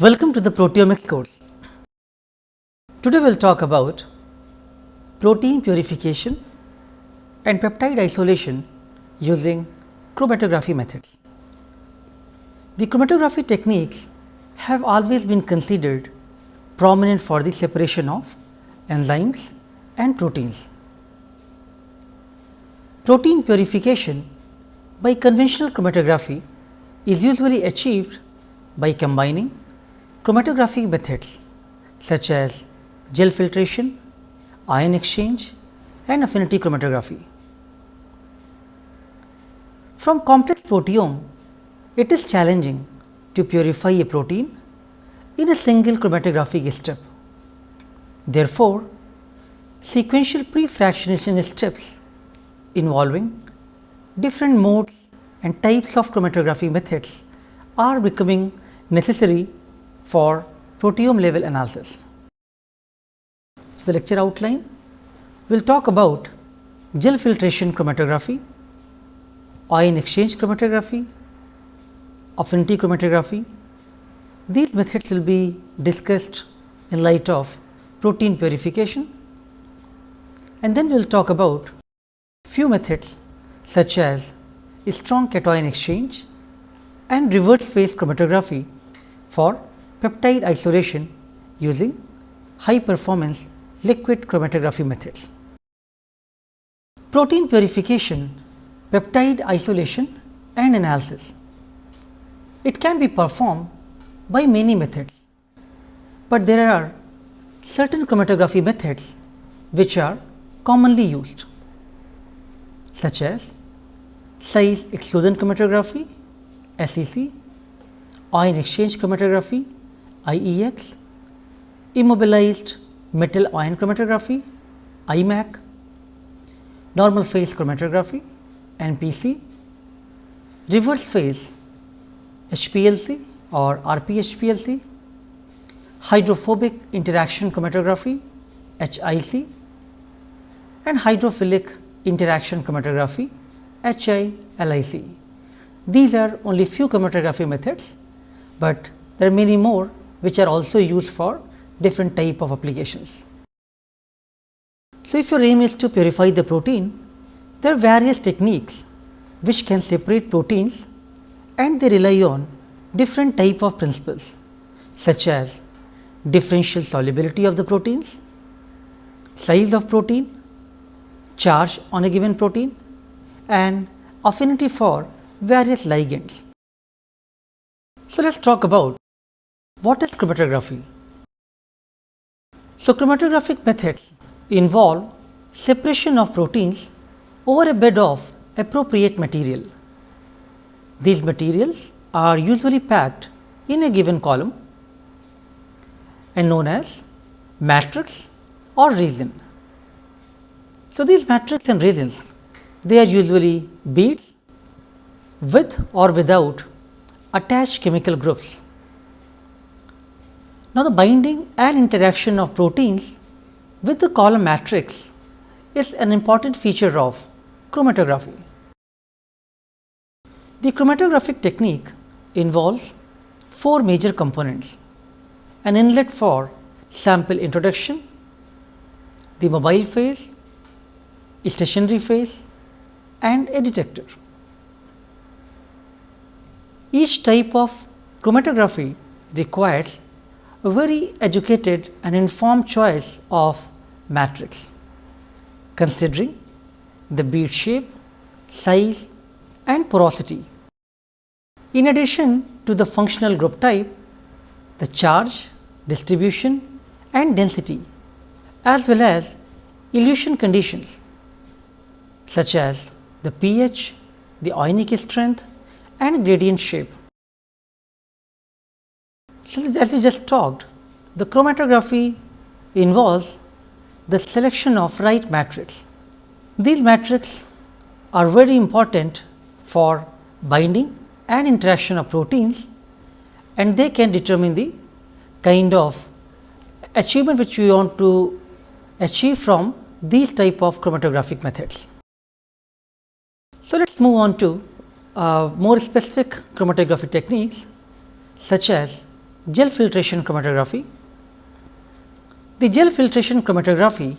Welcome to the proteomics course. Today we will talk about protein purification and peptide isolation using chromatography methods. The chromatography techniques have always been considered prominent for the separation of enzymes and proteins. Protein purification by conventional chromatography is usually achieved by combining chromatographic methods such as gel filtration, ion exchange and affinity chromatography. From complex proteome, it is challenging to purify a protein in a single chromatographic step. Therefore, sequential pre-fractionation steps involving different modes and types of chromatography methods are becoming necessary for proteome level analysis. So, the lecture outline will talk about gel filtration chromatography, ion exchange chromatography, affinity chromatography. These methods will be discussed in light of protein purification, and then we will talk about few methods such as strong cation exchange and reverse phase chromatography for peptide isolation using high performance liquid chromatography methods. Protein purification, peptide isolation and analysis. It can be performed by many methods, but there are certain chromatography methods which are commonly used, such as size exclusion chromatography SEC, ion exchange chromatography IEX, immobilized metal ion chromatography IMAC, normal phase chromatography NPC, reverse phase HPLC or RP-HPLC, hydrophobic interaction chromatography HIC and hydrophilic interaction chromatography HILIC. These are only few chromatography methods, but there are many more which are also used for different type of applications. So, if your aim is to purify the protein, there are various techniques which can separate proteins and they rely on different type of principles such as differential solubility of the proteins, size of protein, charge on a given protein and affinity for various ligands. So, let us talk about what is chromatography. So, chromatographic methods involve separation of proteins over a bed of appropriate material. These materials are usually packed in a given column and known as matrix or resin. So, these matrix and resins, they are usually beads with or without attached chemical groups. Now, the binding and interaction of proteins with the column matrix is an important feature of chromatography. The chromatographic technique involves four major components: an inlet for sample introduction, the mobile phase, stationary phase and a detector. Each type of chromatography requires a very educated and informed choice of matrix, considering the bead shape, size and porosity. In addition to the functional group type, the charge, distribution and density, as well as elution conditions such as the pH, the ionic strength and gradient shape. So, as we just talked, the chromatography involves the selection of right matrix. These matrices are very important for binding and interaction of proteins, and they can determine the kind of achievement which we want to achieve from these type of chromatographic methods. So, let us move on to more specific chromatography techniques such as gel filtration chromatography. The gel filtration chromatography,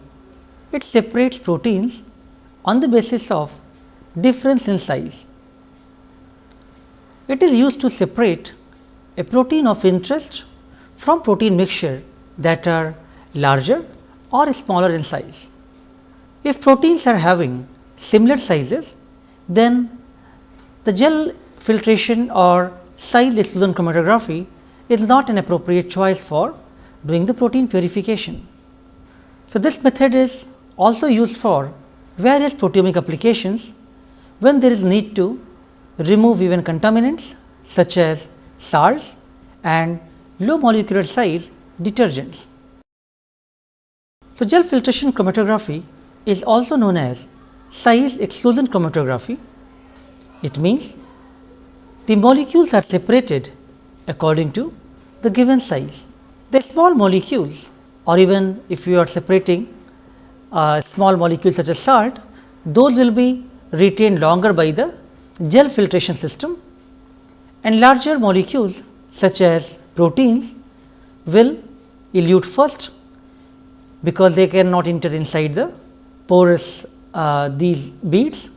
it separates proteins on the basis of difference in size. It is used to separate a protein of interest from protein mixture that are larger or smaller in size. If proteins are having similar sizes, then the gel filtration or size exclusion chromatography is not an appropriate choice for doing the protein purification. So, this method is also used for various proteomic applications when there is need to remove even contaminants such as salts and low molecular size detergents. So, gel filtration chromatography is also known as size exclusion chromatography. It means the molecules are separated according to the given size. The small molecules, or even if you are separating small molecules such as salt, those will be retained longer by the gel filtration system, and larger molecules such as proteins will elute first, because they cannot enter inside the porous these beads,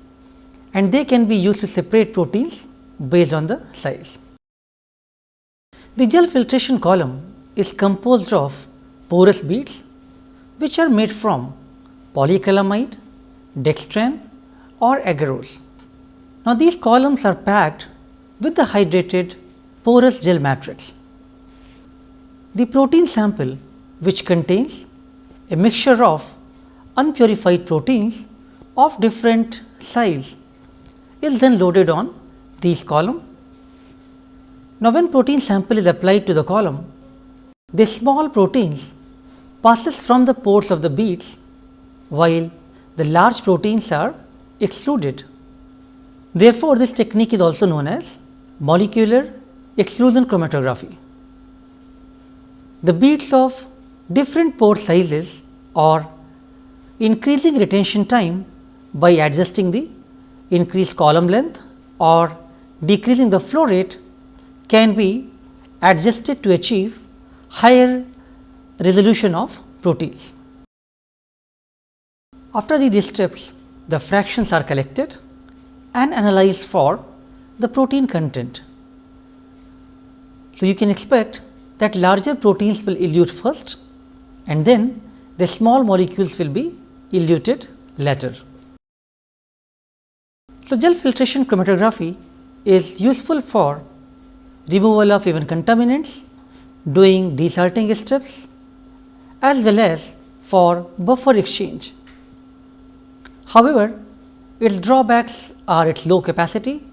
and they can be used to separate proteins based on the size. The gel filtration column is composed of porous beads which are made from polyacrylamide, dextran or agarose. Now, these columns are packed with the hydrated porous gel matrix. The protein sample, which contains a mixture of unpurified proteins of different size, is then loaded on these columns. Now, when protein sample is applied to the column, the small proteins passes from the pores of the beads, while the large proteins are excluded. Therefore, this technique is also known as molecular exclusion chromatography. The beads of different pore sizes or increasing retention time by adjusting the increased column length or decreasing the flow rate can be adjusted to achieve higher resolution of proteins. After these steps, the fractions are collected and analyzed for the protein content. So, you can expect that larger proteins will elute first, and then the small molecules will be eluted later. So, gel filtration chromatography is useful for removal of even contaminants, doing desalting steps, as well as for buffer exchange. However, its drawbacks are its low capacity,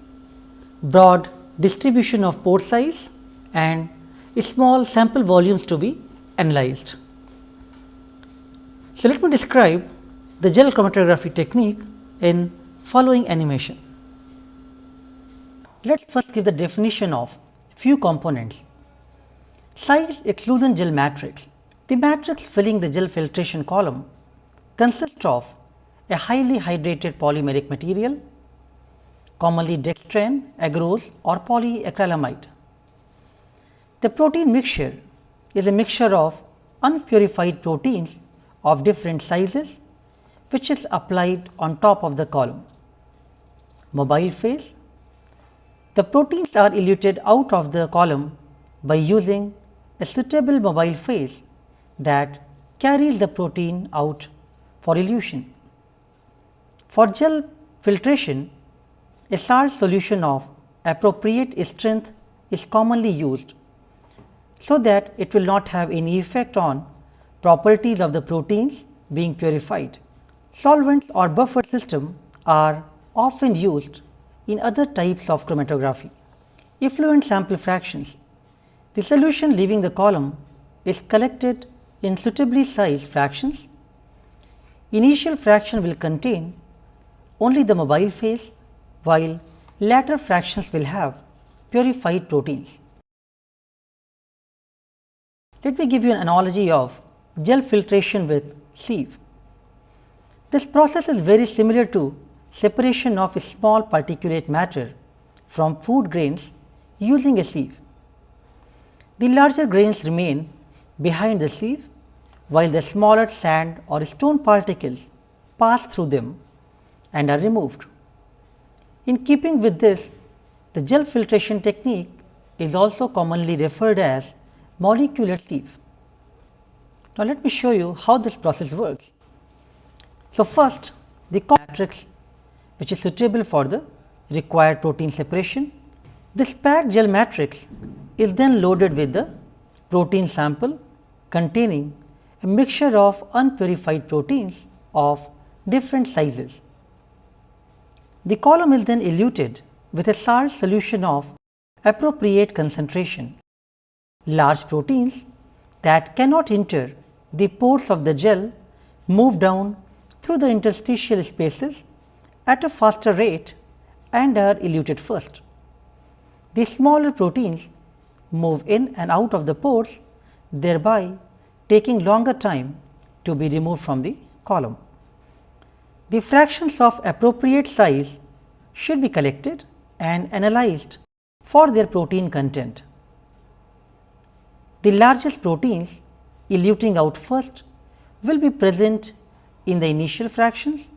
broad distribution of pore size and small sample volumes to be analyzed. So, let me describe the gel chromatography technique in following animation. Let us first give the definition of few components. Size exclusion gel matrix. The matrix filling the gel filtration column consists of a highly hydrated polymeric material, commonly dextran, agarose or polyacrylamide. The protein mixture is a mixture of unpurified proteins of different sizes, which is applied on top of the column. Mobile phase. The proteins are eluted out of the column by using a suitable mobile phase that carries the protein out for elution. For gel filtration, a salt solution of appropriate strength is commonly used, so that it will not have any effect on properties of the proteins being purified. Solvents or buffer system are often used in other types of chromatography. Effluent sample fractions. The solution leaving the column is collected in suitably sized fractions. Initial fraction will contain only the mobile phase, while later fractions will have purified proteins. Let me give you an analogy of gel filtration with sieve. This process is very similar to separation of small particulate matter from food grains using a sieve. The larger grains remain behind the sieve, while the smaller sand or stone particles pass through them and are removed. In keeping with this, the gel filtration technique is also commonly referred as molecular sieve. Now, let me show you how this process works. So, first the matrix which is suitable for the required protein separation. This packed gel matrix is then loaded with the protein sample containing a mixture of unpurified proteins of different sizes. The column is then eluted with a salt solution of appropriate concentration. Large proteins that cannot enter the pores of the gel move down through the interstitial spaces at a faster rate and are eluted first. The smaller proteins move in and out of the pores, thereby taking longer time to be removed from the column. The fractions of appropriate size should be collected and analyzed for their protein content. The largest proteins eluting out first will be present in the initial fractions,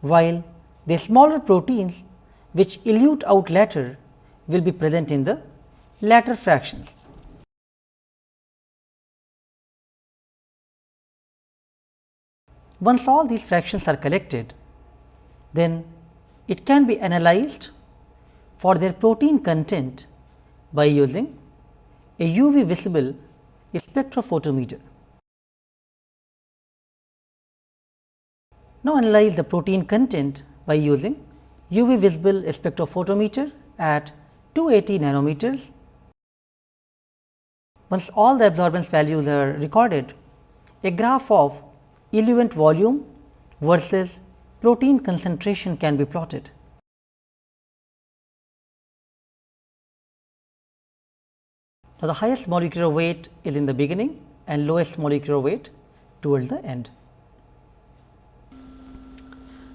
while the smaller proteins which elute out later will be present in the latter fractions. Once all these fractions are collected, then it can be analyzed for their protein content by using a UV visible spectrophotometer. Now, analyze the protein content by using UV visible spectrophotometer at 280 nanometers. Once all the absorbance values are recorded, a graph of eluent volume versus protein concentration can be plotted. Now, the highest molecular weight is in the beginning and lowest molecular weight towards the end.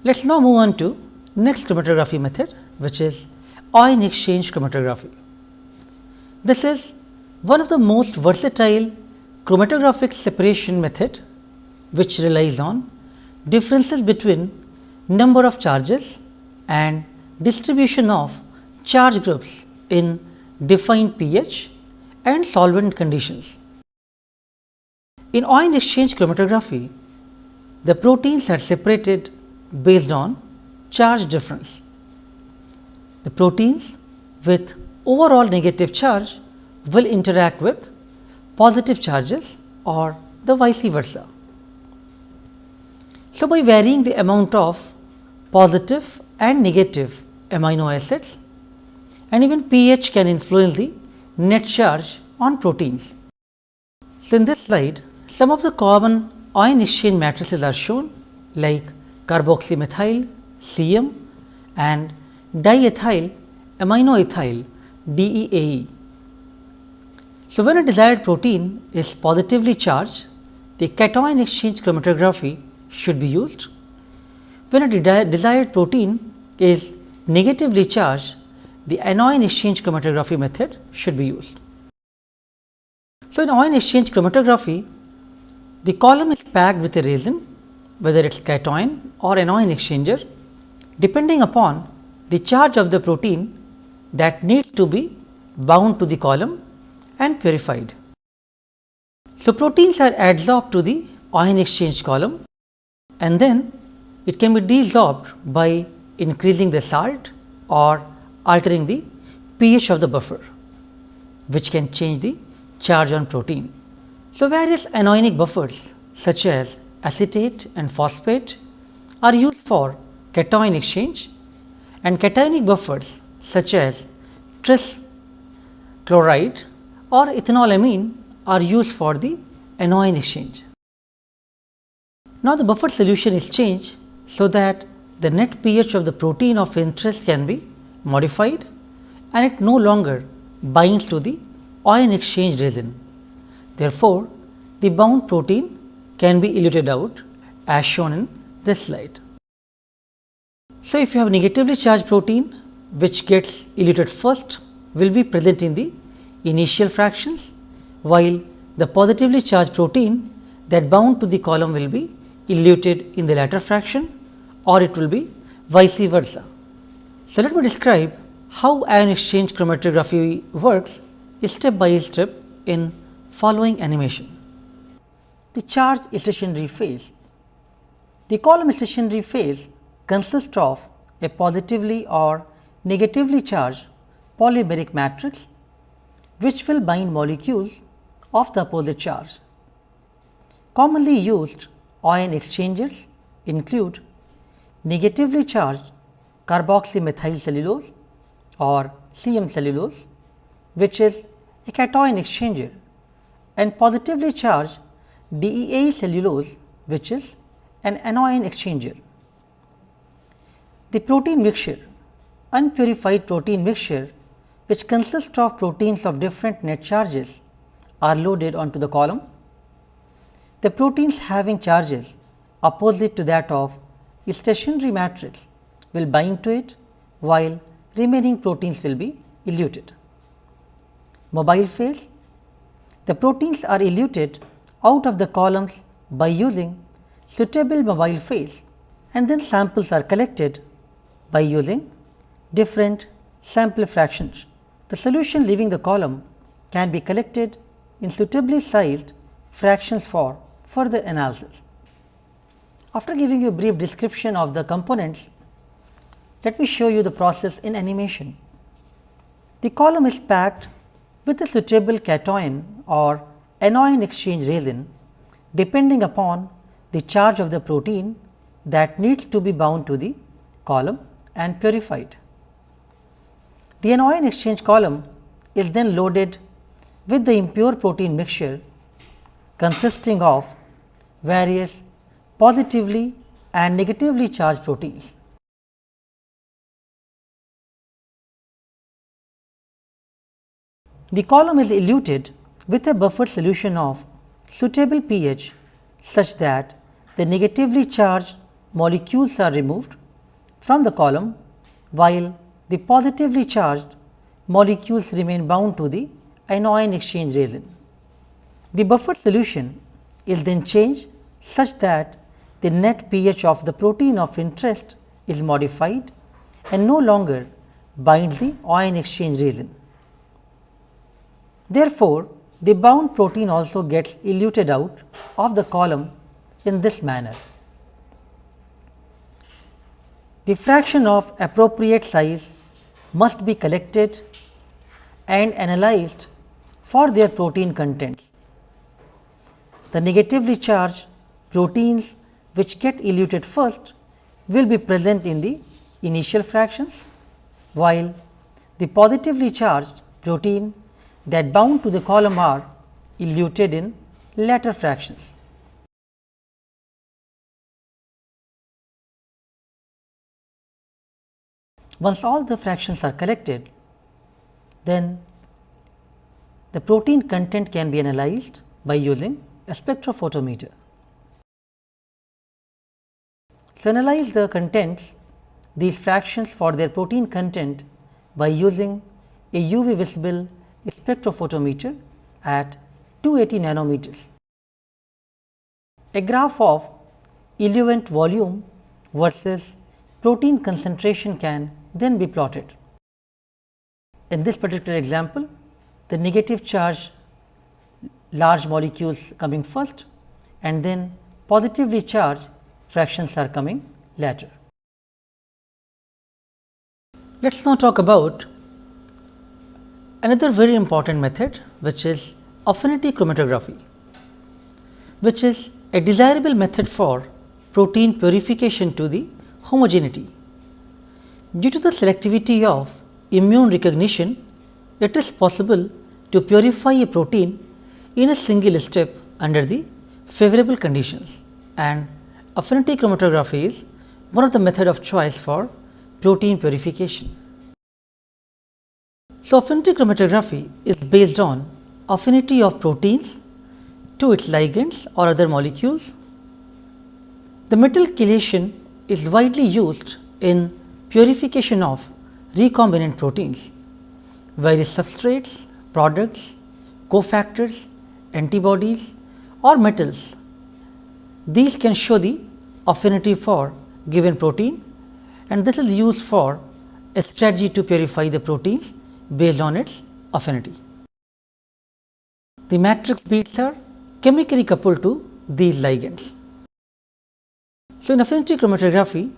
Let us now move on to next chromatography method, which is ion exchange chromatography. This is one of the most versatile chromatographic separation method, which relies on differences between number of charges and distribution of charge groups in defined pH and solvent conditions. In ion exchange chromatography, the proteins are separated based on charge difference. The proteins with overall negative charge will interact with positive charges or the vice versa. So, by varying the amount of positive and negative amino acids, and even pH can influence the net charge on proteins. So, in this slide, some of the common ion exchange matrices are shown, like carboxymethyl CM and diethyl aminoethyl DEAE. So, when a desired protein is positively charged, the cation exchange chromatography should be used. When a desired protein is negatively charged, the anion exchange chromatography method should be used. So, in ion exchange chromatography, the column is packed with a resin, whether it is cation or anion exchanger, depending upon the charge of the protein that needs to be bound to the column and purified. So, proteins are adsorbed to the ion exchange column, and then it can be desorbed by increasing the salt or altering the pH of the buffer, which can change the charge on protein. So, various anionic buffers such as acetate and phosphate are used for cation exchange, and cationic buffers such as tris chloride or ethanolamine are used for the anion exchange. Now, the buffer solution is changed so that the net pH of the protein of interest can be modified and it no longer binds to the ion exchange resin. Therefore, the bound protein can be eluted out as shown in this slide. So, if you have negatively charged protein which gets eluted first will be present in the initial fractions, while the positively charged protein that bound to the column will be eluted in the latter fraction, or it will be vice versa. So, let me describe how ion exchange chromatography works step by step in following animation. The charged stationary phase. The column stationary phase consists of a positively or negatively charged polymeric matrix which will bind molecules of the opposite charge. Commonly used ion exchangers include negatively charged carboxymethyl cellulose or CM cellulose, which is a cation exchanger, and positively charged DEA cellulose, which is an anion exchanger. The protein mixture, unpurified protein mixture, which consists of proteins of different net charges, are loaded onto the column. The proteins having charges opposite to that of stationary matrix will bind to it, while remaining proteins will be eluted. Mobile phase. The proteins are eluted out of the columns by using suitable mobile phase, and then samples are collected by using different sample fractions. The solution leaving the column can be collected in suitably sized fractions for further analysis. After giving you a brief description of the components, let me show you the process in animation. The column is packed with a suitable cation or anion exchange resin depending upon the charge of the protein that needs to be bound to the column and purified. The anion exchange column is then loaded with the impure protein mixture consisting of various positively and negatively charged proteins. The column is eluted with a buffered solution of suitable pH such that the negatively charged molecules are removed from the column, while the positively charged molecules remain bound to the anion exchange resin. The buffered solution is then changed such that the net pH of the protein of interest is modified and no longer binds the ion exchange resin. Therefore, the bound protein also gets eluted out of the column in this manner. The fraction of appropriate size must be collected and analyzed for their protein contents. The negatively charged proteins which get eluted first will be present in the initial fractions, while the positively charged protein that bound to the column are eluted in later fractions. Once all the fractions are collected, then the protein content can be analyzed by using a spectrophotometer. So, analyze the contents, these fractions for their protein content by using a UV visible spectrophotometer at 280 nanometers. A graph of eluent volume versus protein concentration can then be plotted. In this particular example, the negative charge large molecules coming first and then positively charged fractions are coming later. Let us now talk about another very important method, which is affinity chromatography, which is a desirable method for protein purification to the homogeneity. Due to the selectivity of immune recognition, it is possible to purify a protein in a single step under the favorable conditions, and affinity chromatography is one of the method of choice for protein purification. So, affinity chromatography is based on affinity of proteins to its ligands or other molecules. The metal chelation is widely used in purification of recombinant proteins. Various substrates, products, cofactors antibodies or metals. These can show the affinity for given protein, and this is used for a strategy to purify the proteins based on its affinity. The matrix beads are chemically coupled to these ligands. So, in affinity chromatography,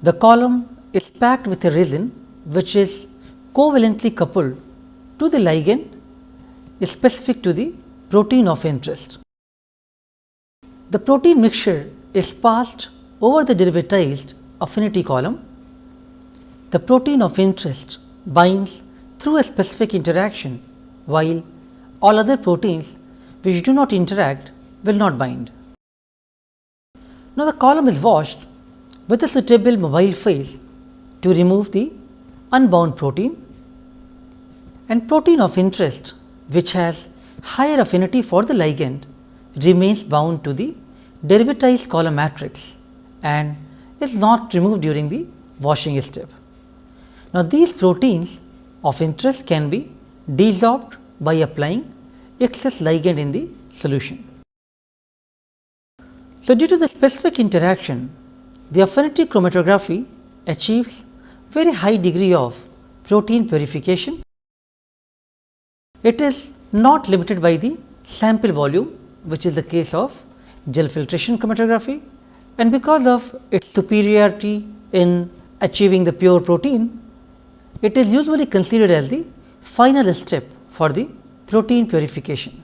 the column is packed with a resin which is covalently coupled to the ligand specific to the protein of interest. The protein mixture is passed over the derivatized affinity column. The protein of interest binds through a specific interaction, while all other proteins which do not interact will not bind. Now, the column is washed with a suitable mobile phase to remove the unbound protein, and protein of interest which has higher affinity for the ligand remains bound to the derivatized column matrix and is not removed during the washing step. Now, these proteins of interest can be desorbed by applying excess ligand in the solution. So, due to the specific interaction, the affinity chromatography achieves very high degree of protein purification. It is not limited by the sample volume, which is the case of gel filtration chromatography, and because of its superiority in achieving the pure protein, it is usually considered as the final step for the protein purification.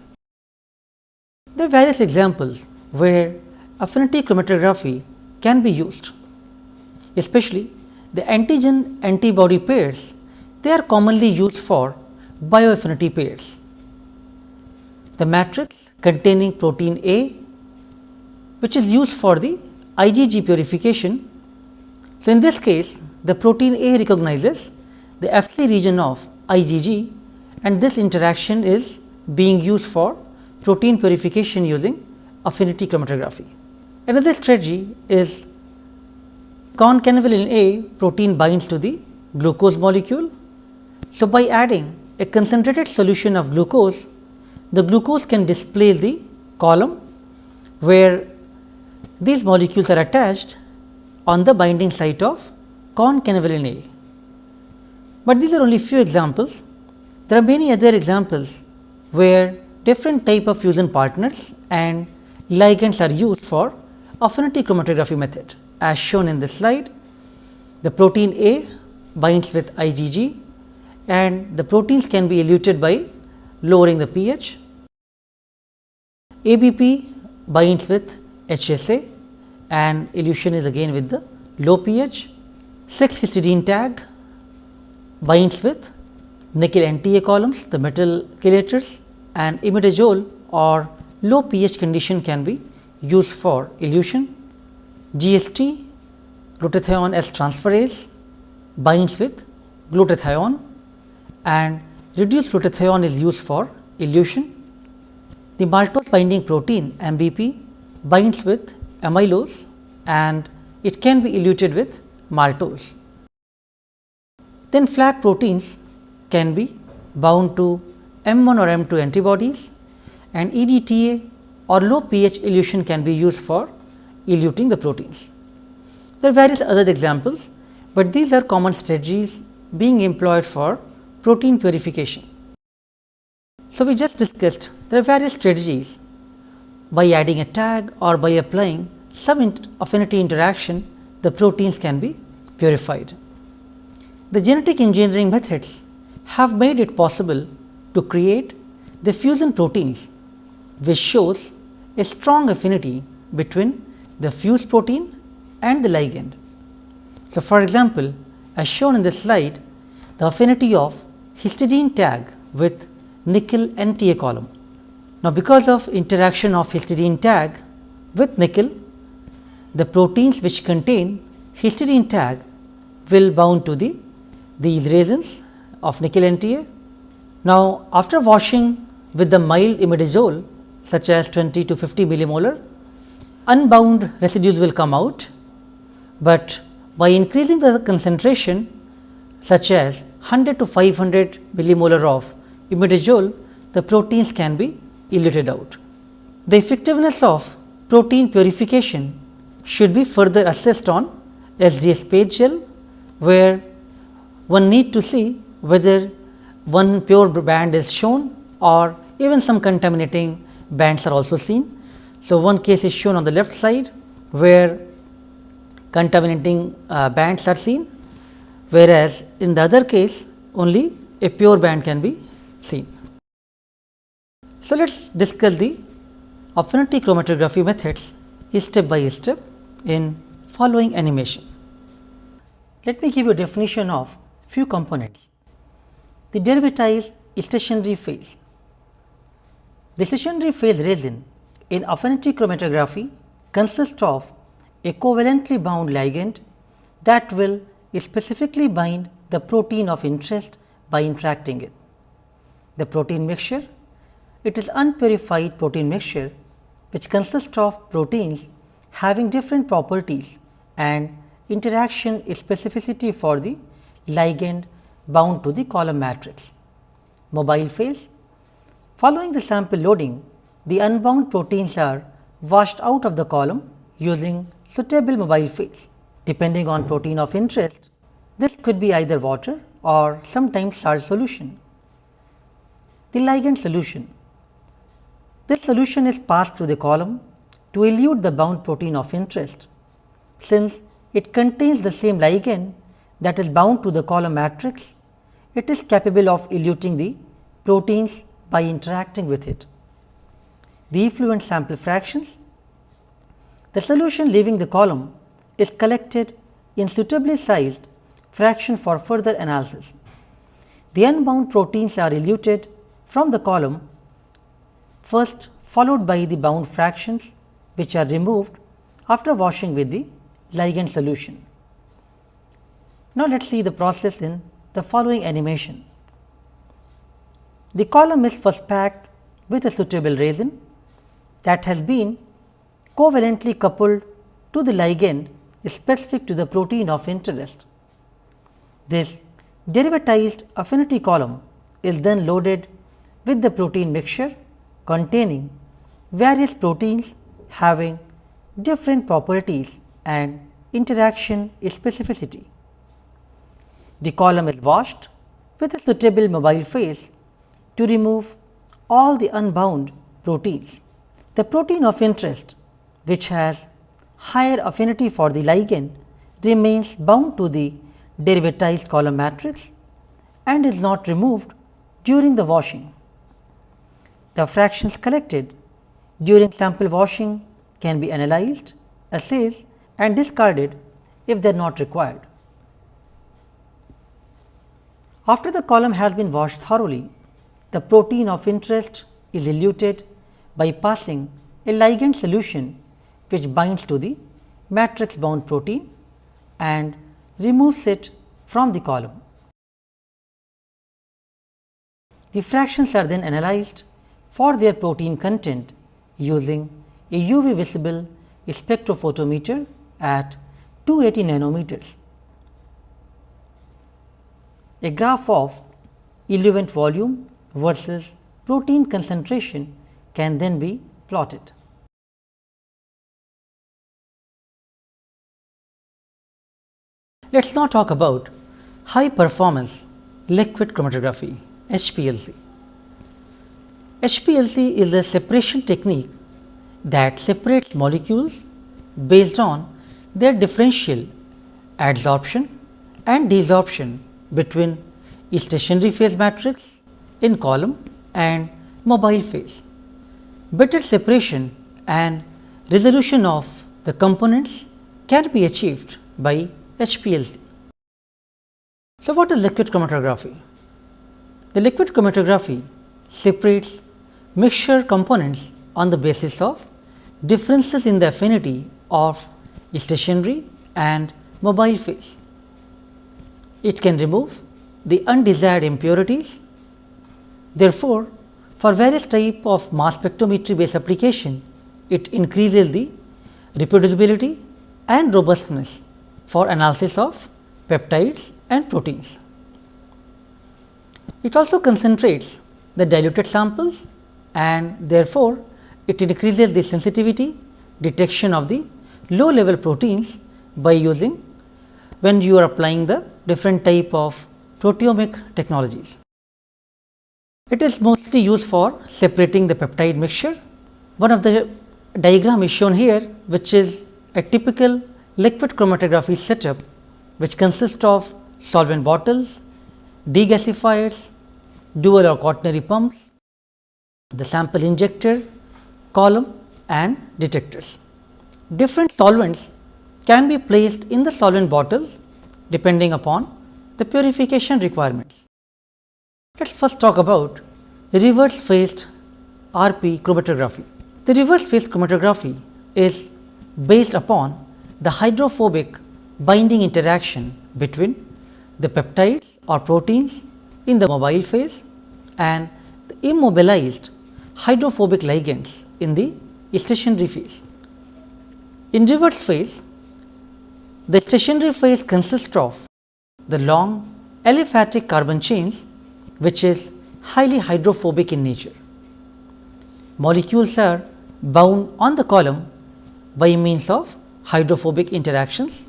There are various examples where affinity chromatography can be used, especially the antigen antibody pairs. They are commonly used for bioaffinity pairs. The matrix containing protein A, which is used for the IgG purification. So, in this case, the protein A recognizes the Fc region of IgG, and this interaction is being used for protein purification using affinity chromatography. Another strategy is concanavalin A protein binds to the glucose molecule. So, by adding a concentrated solution of glucose, the glucose can displace the column where these molecules are attached on the binding site of concanavalin A. But these are only few examples. There are many other examples where different type of fusion partners and ligands are used for affinity chromatography method. As shown in this slide, the protein A binds with IgG, and the proteins can be eluted by lowering the pH. ABP binds with HSA, and elution is again with the low pH. 6-histidine tag binds with nickel NTA columns, the metal chelators, and imidazole or low pH condition can be used for elution. GST, glutathione S transferase, binds with glutathione, and reduced glutathione is used for elution. The maltose binding protein MBP binds with amylose, and it can be eluted with maltose. Then FLAG proteins can be bound to M1 or M2 antibodies, and EDTA or low pH elution can be used for eluting the proteins. There are various other examples, but these are common strategies being employed for protein purification. So, we just discussed there are various strategies. By adding a tag or by applying some affinity interaction, the proteins can be purified. The genetic engineering methods have made it possible to create the fusion proteins, which shows a strong affinity between the fused protein and the ligand. So, for example, as shown in this slide, the affinity of histidine tag with nickel NTA column. Now, because of interaction of histidine tag with nickel, the proteins which contain histidine tag will bound to these resins of nickel NTA. Now, after washing with the mild imidazole such as 20 to 50 millimolar, unbound residues will come out, but by increasing the concentration such as 100 to 500 millimolar of imidazole, the proteins can be eluted out. The effectiveness of protein purification should be further assessed on SDS page gel, where one need to see whether one pure band is shown or even some contaminating bands are also seen. So, one case is shown on the left side where contaminating bands are seen, whereas in the other case only a pure band can be seen. So, let us discuss the affinity chromatography methods step by step in following animation. Let me give you a definition of few components. The derivatized stationary phase. The stationary phase resin in affinity chromatography consists of a covalently bound ligand that will specifically bind the protein of interest by interacting it. The protein mixture, it is unpurified protein mixture which consists of proteins having different properties and interaction specificity for the ligand bound to the column matrix. Mobile phase, following the sample loading, the unbound proteins are washed out of the column using suitable mobile phase. Depending on protein of interest, this could be either water or sometimes salt solution. The ligand solution, this solution is passed through the column to elute the bound protein of interest. Since it contains the same ligand that is bound to the column matrix, it is capable of eluting the proteins by interacting with it. The effluent sample fractions, the solution leaving the column is collected in suitably sized fraction for further analysis. The unbound proteins are eluted from the column first, followed by the bound fractions which are removed after washing with the ligand solution. Now, let us see the process in the following animation. The column is first packed with a suitable resin that has been covalently coupled to the ligand specific to the protein of interest. This derivatized affinity column is then loaded with the protein mixture containing various proteins having different properties and interaction specificity. The column is washed with a suitable mobile phase to remove all the unbound proteins. The protein of interest, which has higher affinity for the ligand, remains bound to the derivatized column matrix and is not removed during the washing. The fractions collected during sample washing can be analyzed, assessed and discarded if they are not required. After the column has been washed thoroughly, the protein of interest is eluted by passing a ligand solution which binds to the matrix bound protein and removes it from the column. The fractions are then analyzed for their protein content using a UV visible spectrophotometer at 280 nanometers. A graph of eluent volume versus protein concentration can then be plotted. Let us now talk about high performance liquid chromatography HPLC. HPLC is a separation technique that separates molecules based on their differential adsorption and desorption between stationary phase matrix in column and mobile phase. Better separation and resolution of the components can be achieved by HPLC. So, what is liquid chromatography? The liquid chromatography separates mixture components on the basis of differences in the affinity of stationary and mobile phase. It can remove the undesired impurities. Therefore, for various type of mass spectrometry based application, it increases the reproducibility and robustness for analysis of peptides and proteins. It also concentrates the diluted samples and therefore, it increases the sensitivity detection of the low level proteins by using when you are applying the different type of proteomic technologies. It is mostly used for separating the peptide mixture. One of the diagram is shown here, which is a typical liquid chromatography setup, which consists of solvent bottles, degasifiers, dual or quaternary pumps, the sample injector, column and detectors. Different solvents can be placed in the solvent bottles depending upon the purification requirements. Let us first talk about reverse phased RP chromatography. The reverse phase chromatography is based upon the hydrophobic binding interaction between the peptides or proteins in the mobile phase and the immobilized hydrophobic ligands in the stationary phase. In reverse phase, the stationary phase consists of the long aliphatic carbon chains, which is highly hydrophobic in nature. Molecules are bound on the column by means of hydrophobic interactions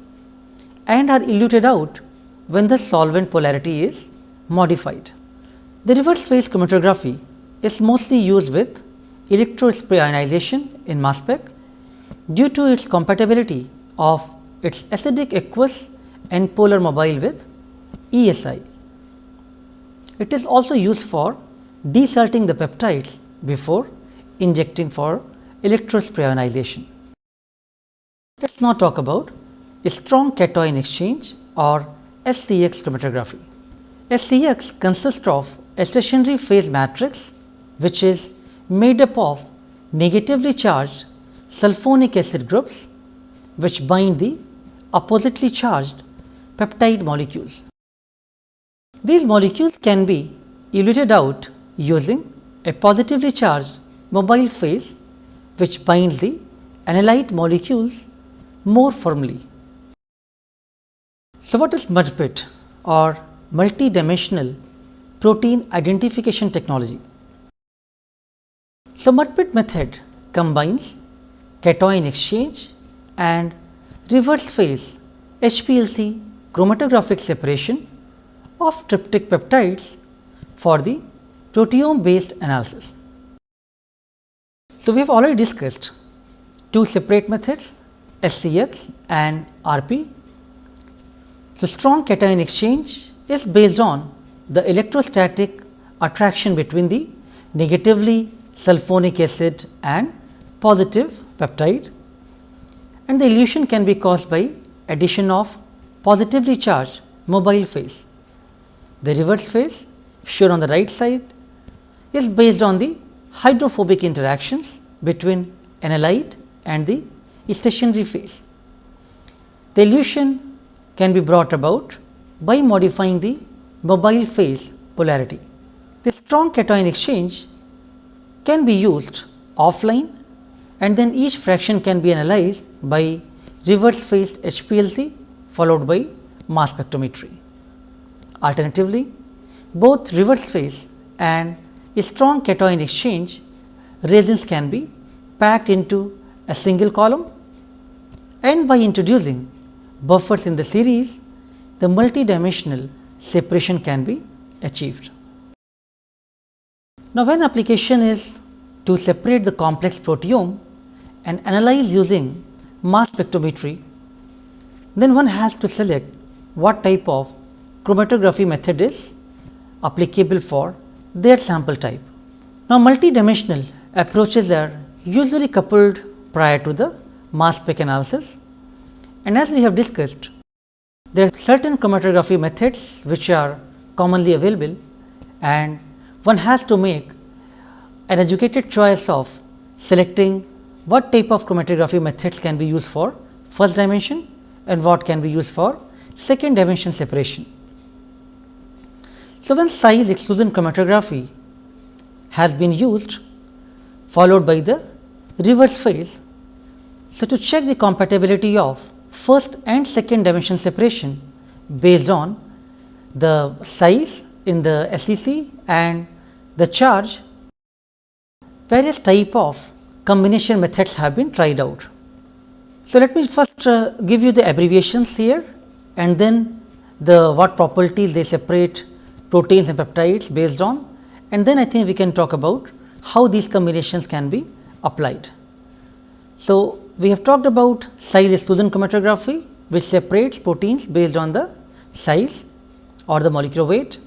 and are eluted out when the solvent polarity is modified. The reverse phase chromatography is mostly used with electrospray ionization in mass spec due to its compatibility of its acidic aqueous and polar mobile with ESI. It is also used for desalting the peptides before injecting for electrospray ionization. Let us now talk about strong cation exchange or SCX chromatography. SCX consists of a stationary phase matrix, which is made up of negatively charged sulfonic acid groups, which bind the oppositely charged peptide molecules. These molecules can be eluted out using a positively charged mobile phase, which binds the analyte molecules more firmly. So, what is MUDPIT or multidimensional protein identification technology? So, MUDPIT method combines cation exchange and reverse phase HPLC chromatographic separation of tryptic peptides for the proteome based analysis. So, we have already discussed two separate methods, SCX and RP. So, strong cation exchange is based on the electrostatic attraction between the negatively sulfonic acid and positive peptide, and the elution can be caused by addition of positively charged mobile phase. The reverse phase shown on the right side is based on the hydrophobic interactions between analyte and the stationary phase. The elution can be brought about by modifying the mobile phase polarity. The strong cation exchange can be used offline, and then each fraction can be analyzed by reverse phased HPLC followed by mass spectrometry. Alternatively, both reverse phase and strong cation exchange reagents can be packed into a single column, and by introducing buffers in the series, the multidimensional separation can be achieved. Now, when application is to separate the complex proteome and analyze using mass spectrometry, then one has to select what type of chromatography method is applicable for their sample type. Now, multidimensional approaches are usually coupled prior to the mass spec analysis, and as we have discussed, there are certain chromatography methods which are commonly available, and one has to make an educated choice of selecting what type of chromatography methods can be used for first dimension and what can be used for second dimension separation. So, when size exclusion chromatography has been used followed by the reverse phase, so to check the compatibility of first and second dimension separation based on the size in the SEC and the charge various type of combination methods have been tried out. So, let me first give you the abbreviations here and then the what properties they separate proteins and peptides based on, and then I think we can talk about how these combinations can be applied. So, we have talked about size exclusion chromatography, which separates proteins based on the size or the molecular weight,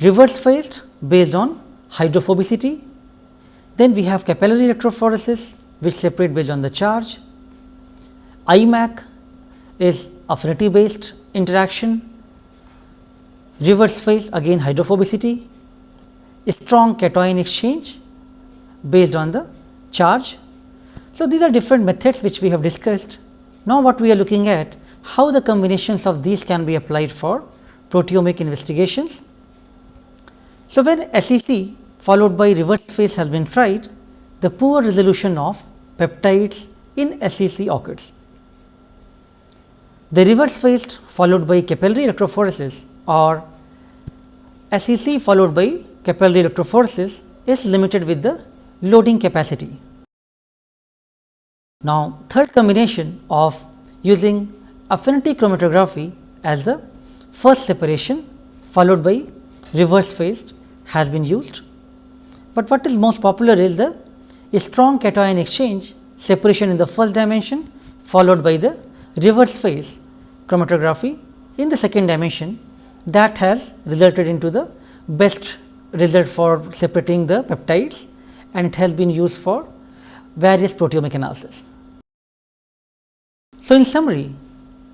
reverse phased based on hydrophobicity. Then we have capillary electrophoresis, which separate based on the charge. IMAC is affinity based interaction, reverse phase again hydrophobicity, strong cation exchange based on the charge. So, these are different methods which we have discussed. Now, what we are looking at how the combinations of these can be applied for proteomic investigations. So, when SEC followed by reverse phase has been tried, the poor resolution of peptides in SEC occurs. The reverse phase followed by capillary electrophoresis or SEC followed by capillary electrophoresis is limited with the loading capacity. Now, third combination of using affinity chromatography as the first separation followed by reverse phase has been used, but what is most popular is the strong cation exchange separation in the first dimension followed by the reverse phase chromatography in the second dimension, that has resulted into the best result for separating the peptides, and it has been used for various proteomic analysis. So, in summary,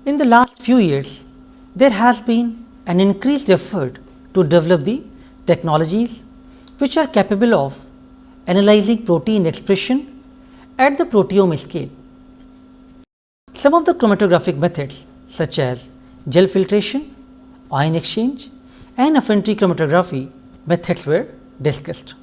in the last few years there has been an increased effort to develop the technologies which are capable of analyzing protein expression at the proteome scale. Some of the chromatographic methods such as gel filtration, ion exchange and affinity chromatography methods were discussed.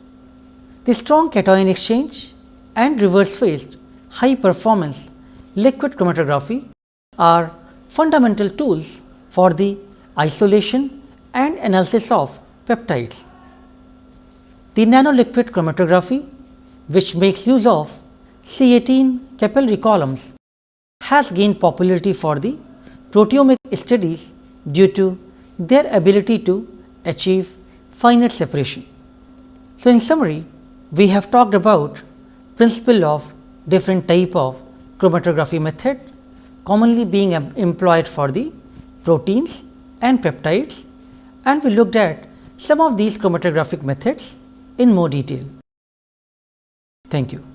The strong cation exchange and reverse phased high performance liquid chromatography are fundamental tools for the isolation and analysis of peptides. The nanoliquid chromatography, which makes use of C18 capillary columns, has gained popularity for the proteomic studies due to their ability to achieve finite separation. So, in summary, we have talked about principle of different type of chromatography method commonly being employed for the proteins and peptides, and we looked at some of these chromatographic methods in more detail. Thank you.